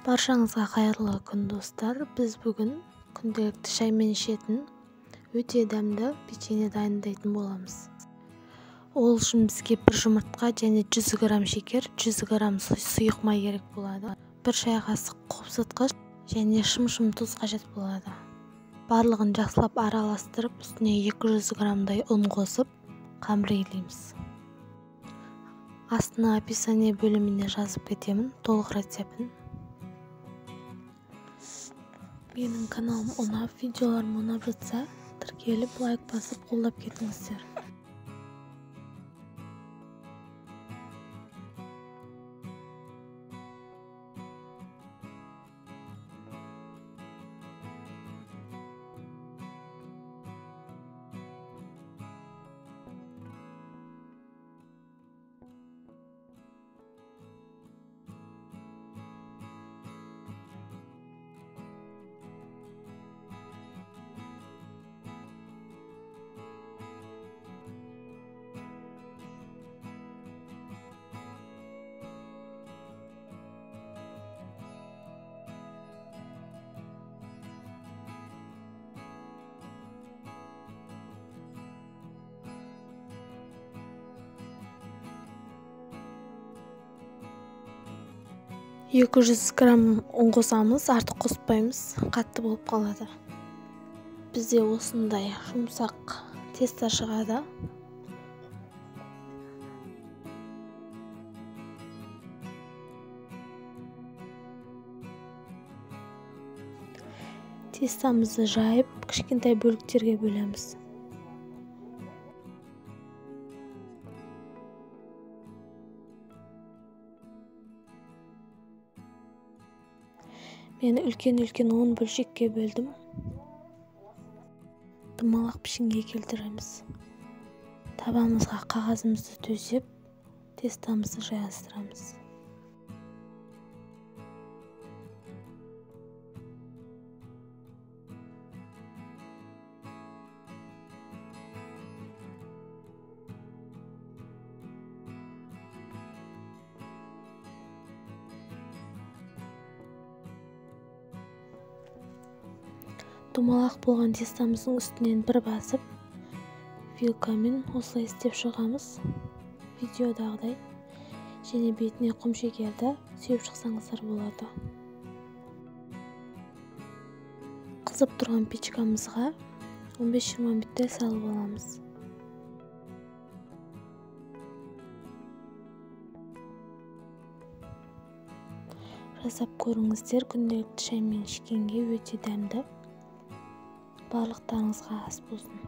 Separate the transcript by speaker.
Speaker 1: Баршаңызға қайырлы күн достар. Біз бүгін күнделікті шаймен ішетін өте дәмді печенье дайындайтын боламыз. Ол үшін бізге бір жұмыртқа және 100 грамм шекер, 100 грамм сұйық май керек болады. Бір шай қасық қопсытқыш және шым тұз қажет болады. Барлығын жақсылап араластырып, үстіне 200 граммдай ұн қосып, қамыр илейміз. Астына описание бөліміне жазып кетемін толық рецептін. Менің каналым ұнап, видеоларым ұнап жатса, тіркеліп, лайк басып, қолдап кетіңіздер. Екі 200 грамм ұн қосамыз, артық қоспаймыз, қатты болып қалады. Бізде осындай жұмсақ теста шығады. Тестамызды жайып, кішкентай бөліктерге бөлеміз. Мен үлкен 10 бөлшекке бөлдім. Домалақ пішінге келтіреміз. Табамызға қағазымызды төсеп, тестамызды жайғастырамыз. Домалақ болған тестамыздың үстінен бір басып, вилкамен осылай істеп шығамыз. Видеодағыдай. Және бетіне құм шекерді сүйіп шықсаңыздар болады. Қызып тұрған печкамызға 15-20 минуттай салып аламыз. Жасап көріңіздер, күнделікті шаймен ішкенге өте дәмді. Барлықтарыңызға ас болсын.